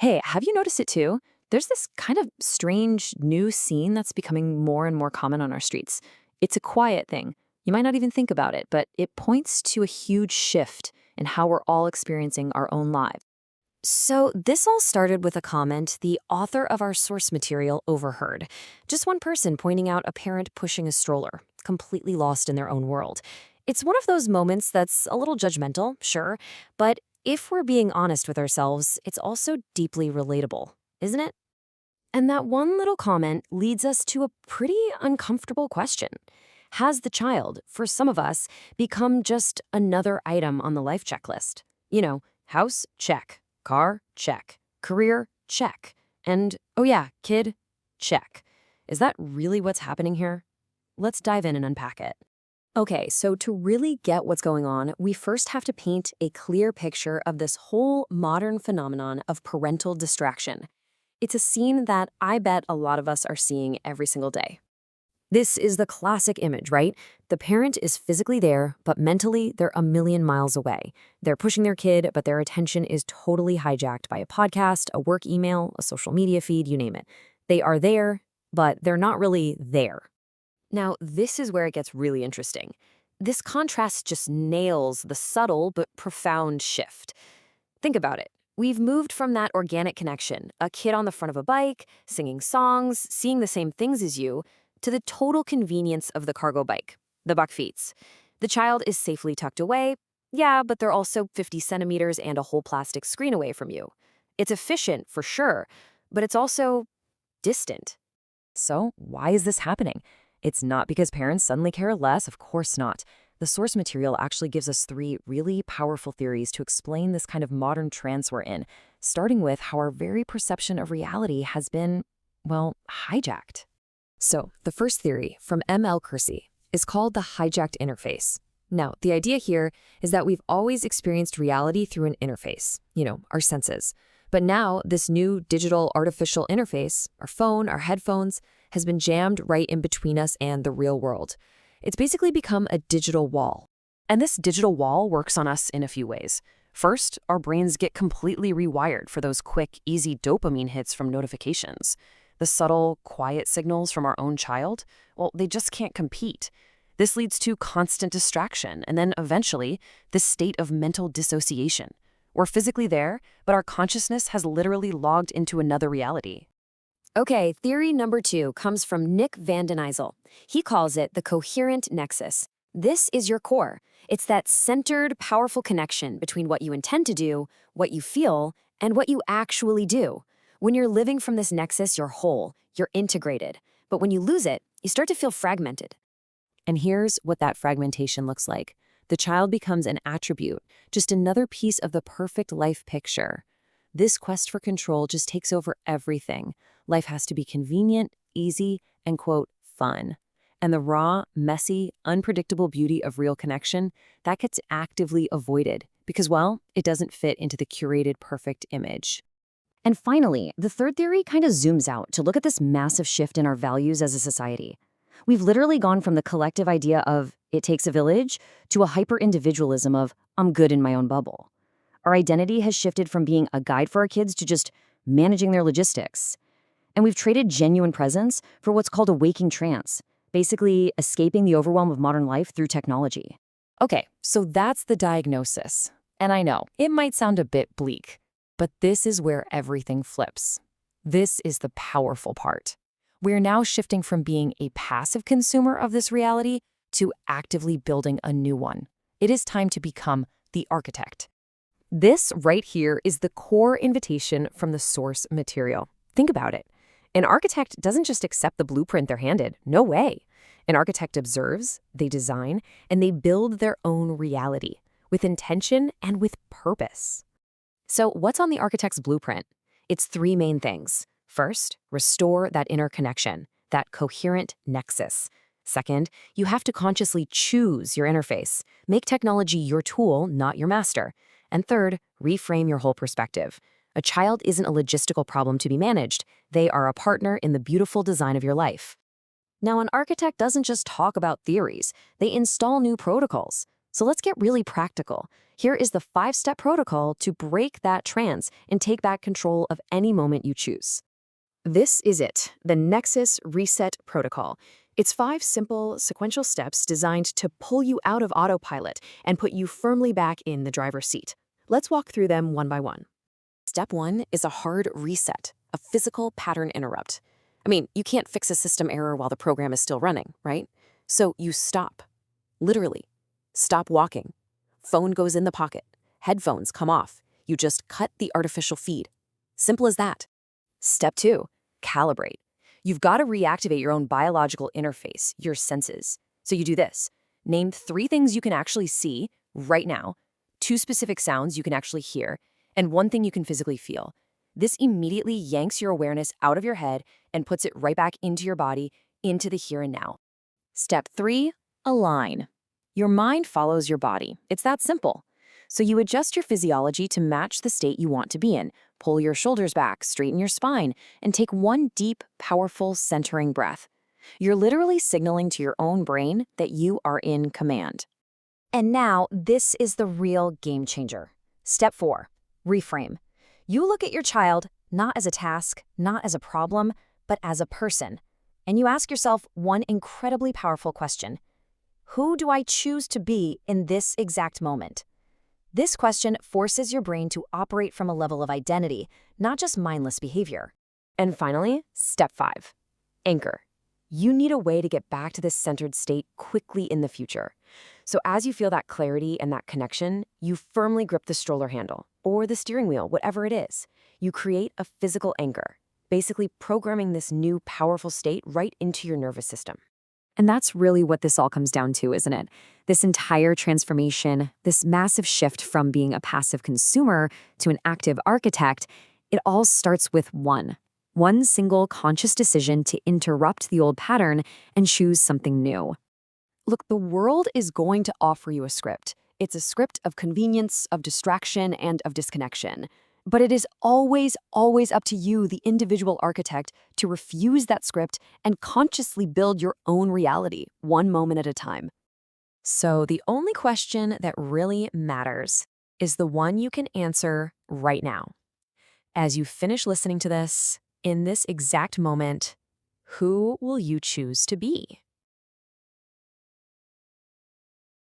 Hey, have you noticed it too? There's this kind of strange new scene that's becoming more and more common on our streets. It's a quiet thing. You might not even think about it, but it points to a huge shift in how we're all experiencing our own lives. So, this all started with a comment the author of our source material overheard. Just one person pointing out a parent pushing a stroller, completely lost in their own world. It's one of those moments that's a little judgmental, sure, but if we're being honest with ourselves, it's also deeply relatable, isn't it? And that one little comment leads us to a pretty uncomfortable question. Has the child, for some of us, become just another item on the life checklist? House, check. Car, check. Career, check. And, oh yeah, kid, check. Is that really what's happening here? Let's dive in and unpack it. Okay, so to really get what's going on, we first have to paint a clear picture of this whole modern phenomenon of parental distraction. It's a scene that I bet a lot of us are seeing every single day. This is the classic image, right? The parent is physically there, but mentally they're a million miles away. They're pushing their kid, but their attention is totally hijacked by a podcast, a work email, a social media feed, you name it. They are there, but they're not really there. Now, this is where it gets really interesting. This contrast just nails the subtle but profound shift. Think about it. We've moved from that organic connection, a kid on the front of a bike, singing songs, seeing the same things as you, to the total convenience of the cargo bike, the buck feets. The child is safely tucked away, yeah, but they're also 50 centimeters and a whole plastic screen away from you. It's efficient, for sure, but it's also distant. So, why is this happening? It's not because parents suddenly care less, of course not. The source material actually gives us three really powerful theories to explain this kind of modern trance we're in, starting with how our very perception of reality has been, well, hijacked. So, the first theory from M.L. Kersey is called the hijacked interface. Now, the idea here is that we've always experienced reality through an interface, our senses. But now, this new digital artificial interface, our phone, our headphones, has been jammed right in between us and the real world. It's basically become a digital wall. And this digital wall works on us in a few ways. First, our brains get completely rewired for those quick, easy dopamine hits from notifications. The subtle, quiet signals from our own child, well, they just can't compete. This leads to constant distraction, and then eventually, this state of mental dissociation. We're physically there, but our consciousness has literally logged into another reality. Okay, theory number 2 comes from Nick Van den Eysel. He calls it the Coherent Nexus. This is your core. It's that centered, powerful connection between what you intend to do, what you feel, and what you actually do. When you're living from this nexus, you're whole, you're integrated. But when you lose it, you start to feel fragmented. And here's what that fragmentation looks like. The child becomes an attribute, just another piece of the perfect life picture. This quest for control just takes over everything. Life has to be convenient, easy, and, quote, fun. And the raw, messy, unpredictable beauty of real connection, that gets actively avoided because, well, it doesn't fit into the curated perfect image. And finally, the third theory kind of zooms out to look at this massive shift in our values as a society. We've literally gone from the collective idea of it takes a village to a hyper-individualism of I'm good in my own bubble. Our identity has shifted from being a guide for our kids to just managing their logistics. And we've traded genuine presence for what's called a waking trance, basically escaping the overwhelm of modern life through technology. Okay, so that's the diagnosis. And I know, it might sound a bit bleak, but this is where everything flips. This is the powerful part. We're now shifting from being a passive consumer of this reality to actively building a new one. It is time to become the architect. This right here is the core invitation from the source material. Think about it. An architect doesn't just accept the blueprint they're handed. No way. An architect observes, they design, and they build their own reality with intention and with purpose. So what's on the architect's blueprint? It's 3 main things. First, restore that inner connection, that coherent nexus. Second, you have to consciously choose your interface. Make technology your tool, not your master. And third, reframe your whole perspective. A child isn't a logistical problem to be managed. They are a partner in the beautiful design of your life. Now, an architect doesn't just talk about theories. They install new protocols. So let's get really practical. Here is the 5-step protocol to break that trance and take back control of any moment you choose. This is it, the Nexus Reset Protocol. It's 5 simple, sequential steps designed to pull you out of autopilot and put you firmly back in the driver's seat. Let's walk through them one by one. Step 1 is a hard reset, a physical pattern interrupt. I mean, you can't fix a system error while the program is still running, right? So you stop. Literally. Stop walking. Phone goes in the pocket. Headphones come off. You just cut the artificial feed. Simple as that. Step 2, calibrate. You've got to reactivate your own biological interface, your senses. So you do this. Name 3 things you can actually see right now, 2 specific sounds you can actually hear, and 1 thing you can physically feel. This immediately yanks your awareness out of your head and puts it right back into your body, into the here and now. Step 3, align. Your mind follows your body. It's that simple. So you adjust your physiology to match the state you want to be in. Pull your shoulders back, straighten your spine, and take 1 deep, powerful, centering breath. You're literally signaling to your own brain that you are in command. And now, this is the real game changer. Step 4, reframe. You look at your child not as a task, not as a problem, but as a person. And you ask yourself one incredibly powerful question. Who do I choose to be in this exact moment? This question forces your brain to operate from a level of identity, not just mindless behavior. And finally, step 5, anchor. You need a way to get back to this centered state quickly in the future. So as you feel that clarity and that connection, you firmly grip the stroller handle or the steering wheel, whatever it is. You create a physical anchor, basically programming this new powerful state right into your nervous system. And that's really what this all comes down to, isn't it? This entire transformation, this massive shift from being a passive consumer to an active architect, it all starts with one single conscious decision to interrupt the old pattern and choose something new. Look, the world is going to offer you a script. It's a script of convenience, of distraction, and of disconnection. But it is always, always up to you, the individual architect, to refuse that script and consciously build your own reality, one moment at a time. So the only question that really matters is the one you can answer right now. As you finish listening to this, in this exact moment, who will you choose to be?